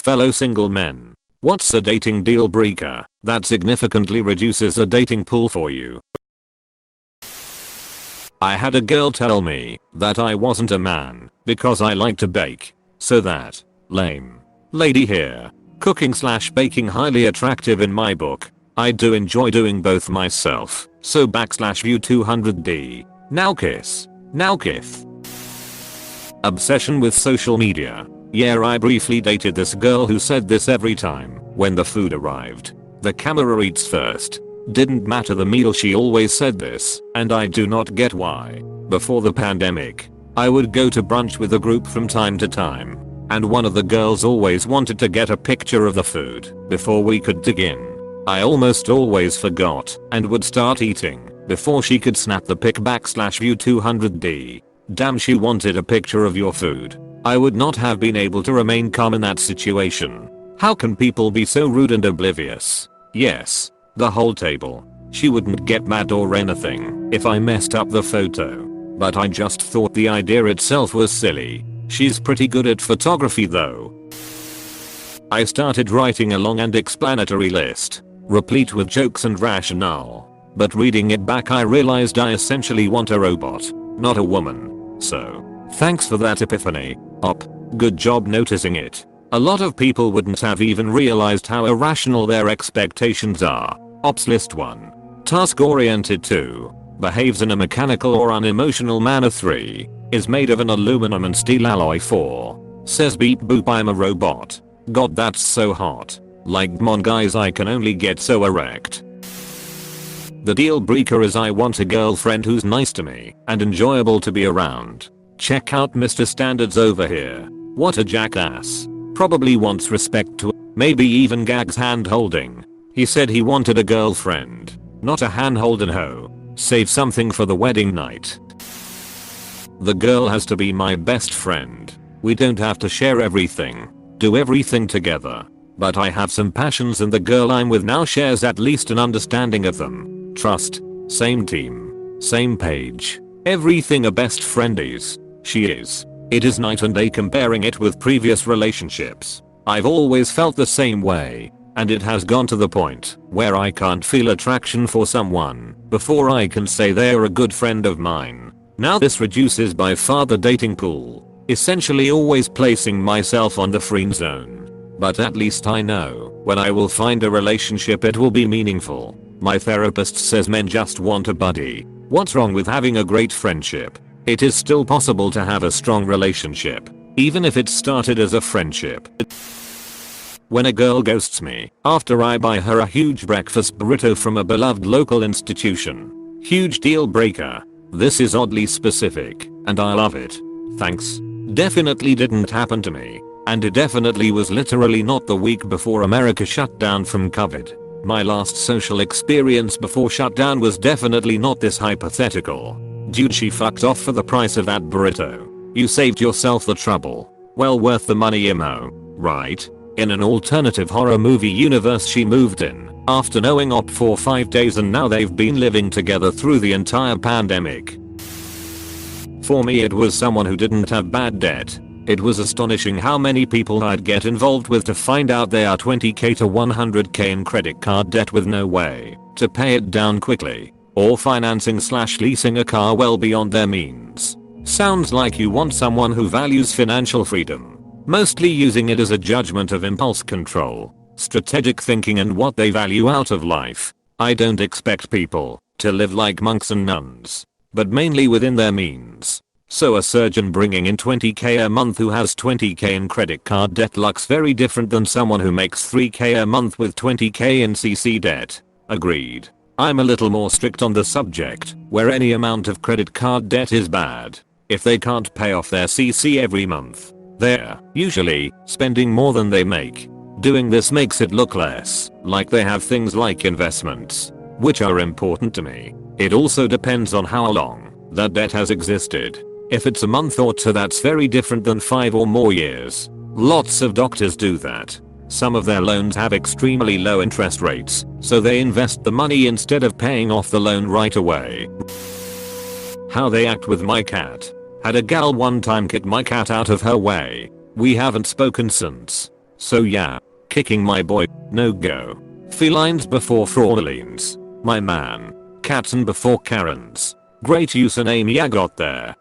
Fellow single men, what's a dating deal breaker that significantly reduces a dating pool for you? I had a girl tell me that I wasn't a man because I like to bake. So that lame lady here, cooking/baking highly attractive in my book. I do enjoy doing both myself. So /view 200D. Now kiss. Now kith. Obsession with social media. Yeah, I briefly dated this girl who said this every time when the food arrived. The camera eats first. Didn't matter the meal, she always said this, and I do not get why. Before the pandemic, I would go to brunch with a group from time to time, and one of the girls always wanted to get a picture of the food before we could dig in. I almost always forgot and would start eating before she could snap the pic /view 200D. Damn, she wanted a picture of your food. I would not have been able to remain calm in that situation. How can people be so rude and oblivious? Yes, the whole table. She wouldn't get mad or anything if I messed up the photo, but I just thought the idea itself was silly. She's pretty good at photography though. I started writing a long and explanatory list, replete with jokes and rationale, but reading it back I realized I essentially want a robot, not a woman. So, thanks for that epiphany, Op. Good job noticing it. A lot of people wouldn't have even realized how irrational their expectations are. Ops list 1. Task oriented 2. Behaves in a mechanical or unemotional manner 3. Is made of an aluminum and steel alloy 4. Says beep boop I'm a robot. God, that's so hot. Like, come on guys, I can only get so erect. The deal breaker is I want a girlfriend who's nice to me and enjoyable to be around. Check out Mr. Standards over here. What a jackass. Probably wants respect to, maybe even gags hand holding. He said he wanted a girlfriend, not a hand-holding hoe. Save something for the wedding night. The girl has to be my best friend. We don't have to share everything, do everything together. But I have some passions and the girl I'm with now shares at least an understanding of them. Trust, same team, same page. Everything a best friend is. She is. It is night and day comparing it with previous relationships. I've always felt the same way, and it has gone to the point where I can't feel attraction for someone before I can say they're a good friend of mine. Now this reduces by far the dating pool, essentially always placing myself on the friend zone. But at least I know when I will find a relationship it will be meaningful. My therapist says men just want a buddy. What's wrong with having a great friendship? It is still possible to have a strong relationship, even if it started as a friendship. When a girl ghosts me after I buy her a huge breakfast burrito from a beloved local institution. Huge deal breaker. This is oddly specific, and I love it. Thanks. Definitely didn't happen to me, and it definitely was literally not the week before America shut down from COVID. My last social experience before shutdown was definitely not this hypothetical. Dude, she fucked off for the price of that burrito. You saved yourself the trouble. Well worth the money, emo. Right? In an alternative horror movie universe she moved in after knowing Op for 5 days and now they've been living together through the entire pandemic. For me it was someone who didn't have bad debt. It was astonishing how many people I'd get involved with to find out they are 20k to 100k in credit card debt with no way to pay it down quickly, or financing/leasing a car well beyond their means. Sounds like you want someone who values financial freedom, mostly using it as a judgment of impulse control, strategic thinking and what they value out of life. I don't expect people to live like monks and nuns, but mainly within their means. So a surgeon bringing in 20k a month who has 20k in credit card debt looks very different than someone who makes 3k a month with 20k in CC debt. Agreed. I'm a little more strict on the subject, where any amount of credit card debt is bad. If they can't pay off their CC every month, they're usually spending more than they make. Doing this makes it look less like they have things like investments, which are important to me. It also depends on how long that debt has existed. If it's a month or two, that's very different than 5 or more years. Lots of doctors do that. Some of their loans have extremely low interest rates, so they invest the money instead of paying off the loan right away. How they act with my cat. Had a gal one time kick my cat out of her way. We haven't spoken since. So yeah, kicking my boy, no go. Felines before Fraudelines. My man. Katzen before Karens. Great username, yeah, got there.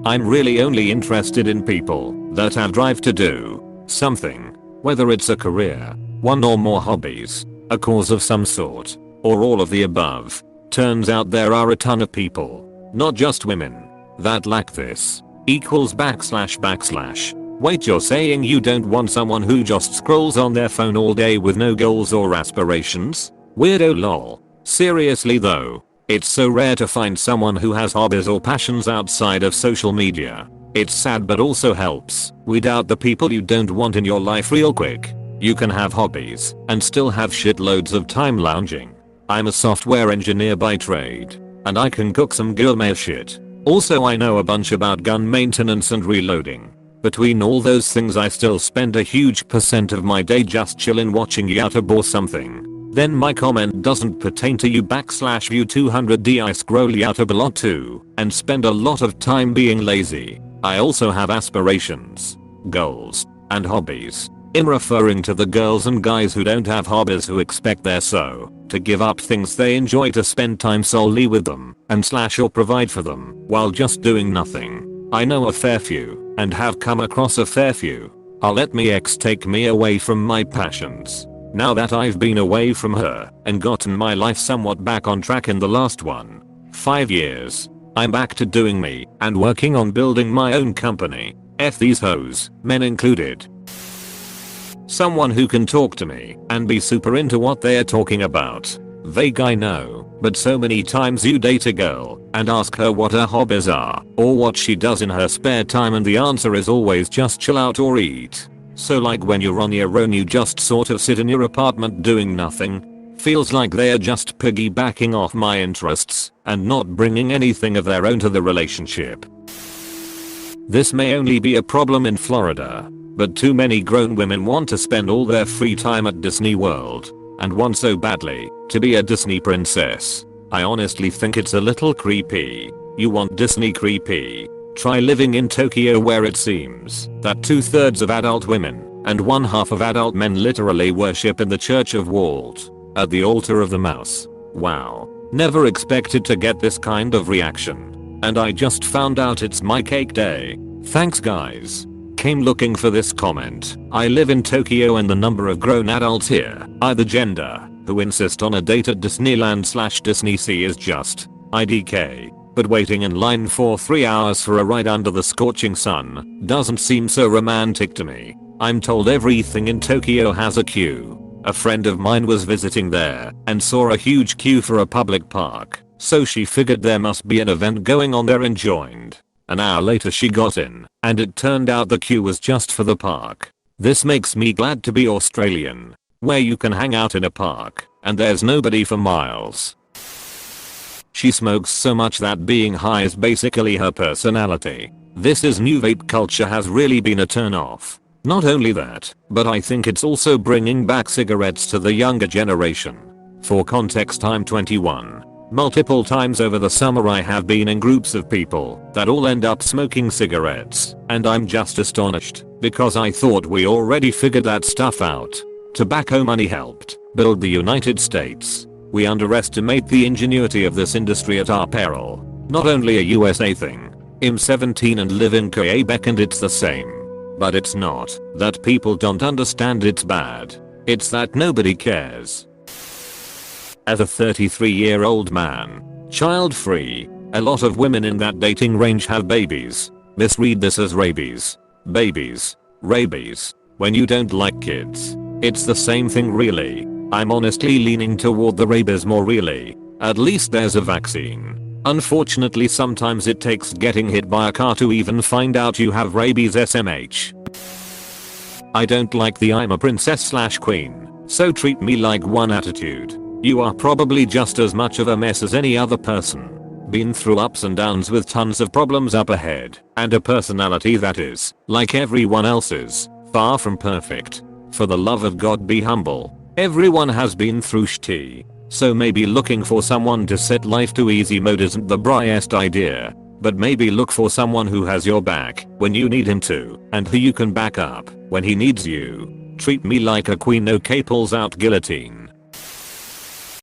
I'm really only interested in people that have drive to do something. Whether it's a career, one or more hobbies, a cause of some sort, or all of the above. Turns out there are a ton of people, not just women, that lack this. Equals // Wait, you're saying you don't want someone who just scrolls on their phone all day with no goals or aspirations? Weirdo lol. Seriously though, it's so rare to find someone who has hobbies or passions outside of social media. It's sad but also helps weed out the people you don't want in your life real quick. You can have hobbies and still have shitloads of time lounging. I'm a software engineer by trade, and I can cook some gourmet shit. Also I know a bunch about gun maintenance and reloading. Between all those things I still spend a huge percent of my day just chillin' watching YouTube or something. Then my comment doesn't pertain to you /view 200D. I scroll YouTube a lot too, and spend a lot of time being lazy. I also have aspirations, goals, and hobbies. I'm referring to the girls and guys who don't have hobbies, who expect their to give up things they enjoy to spend time solely with them and / or provide for them while just doing nothing. I know a fair few and have come across a fair few. I'll let my ex take me away from my passions. Now that I've been away from her and gotten my life somewhat back on track in the last 5 years, I'm back to doing me and working on building my own company. F these hoes, men included. Someone who can talk to me and be super into what they're talking about. Vague, I know, but so many times you date a girl and ask her what her hobbies are or what she does in her spare time, and the answer is always just chill out or eat. So like when you're on your own, you just sort of sit in your apartment doing nothing. Feels like they're just piggybacking off my interests and not bringing anything of their own to the relationship. This may only be a problem in Florida, but too many grown women want to spend all their free time at Disney World and want so badly to be a Disney princess. I honestly think it's a little creepy. You want Disney creepy? Try living in Tokyo, where it seems that 2/3 of adult women and 1/2 of adult men literally worship in the Church of Walt at the altar of the mouse. Wow. Never expected to get this kind of reaction. And I just found out it's my cake day. Thanks guys. Came looking for this comment. I live in Tokyo and the number of grown adults here, either gender, who insist on a date at Disneyland / Disney Sea is just IDK. But waiting in line for 3 hours for a ride under the scorching sun doesn't seem so romantic to me. I'm told everything in Tokyo has a queue. A friend of mine was visiting there and saw a huge queue for a public park, so she figured there must be an event going on there and joined. An hour later she got in, and it turned out the queue was just for the park. This makes me glad to be Australian, where you can hang out in a park and there's nobody for miles. She smokes so much that being high is basically her personality. This is new. Vape culture has really been a turn off. Not only that, but I think it's also bringing back cigarettes to the younger generation. For context, I'm 21. Multiple times over the summer I have been in groups of people that all end up smoking cigarettes, and I'm just astonished because I thought we already figured that stuff out. Tobacco money helped build the United States. We underestimate the ingenuity of this industry at our peril. Not only a USA thing. I'm 17 and live in Quebec and it's the same. But it's not that people don't understand it's bad. It's that nobody cares. As a 33-year-old man, child-free, a lot of women in that dating range have babies. Misread this as rabies. Babies. Rabies. When you don't like kids. It's the same thing really. I'm honestly leaning toward the rabies more really. At least there's a vaccine. Unfortunately sometimes it takes getting hit by a car to even find out you have rabies SMH. I don't like the I'm a princess / queen, so treat me like one attitude. You are probably just as much of a mess as any other person. Been through ups and downs with tons of problems up ahead, and a personality that is, like everyone else's, far from perfect. For the love of God, be humble. Everyone has been through shit. So maybe looking for someone to set life to easy mode isn't the brightest idea. but maybe look for someone who has your back when you need him to, and who you can back up when he needs you. Treat me like a queen, okay, pulls out guillotine.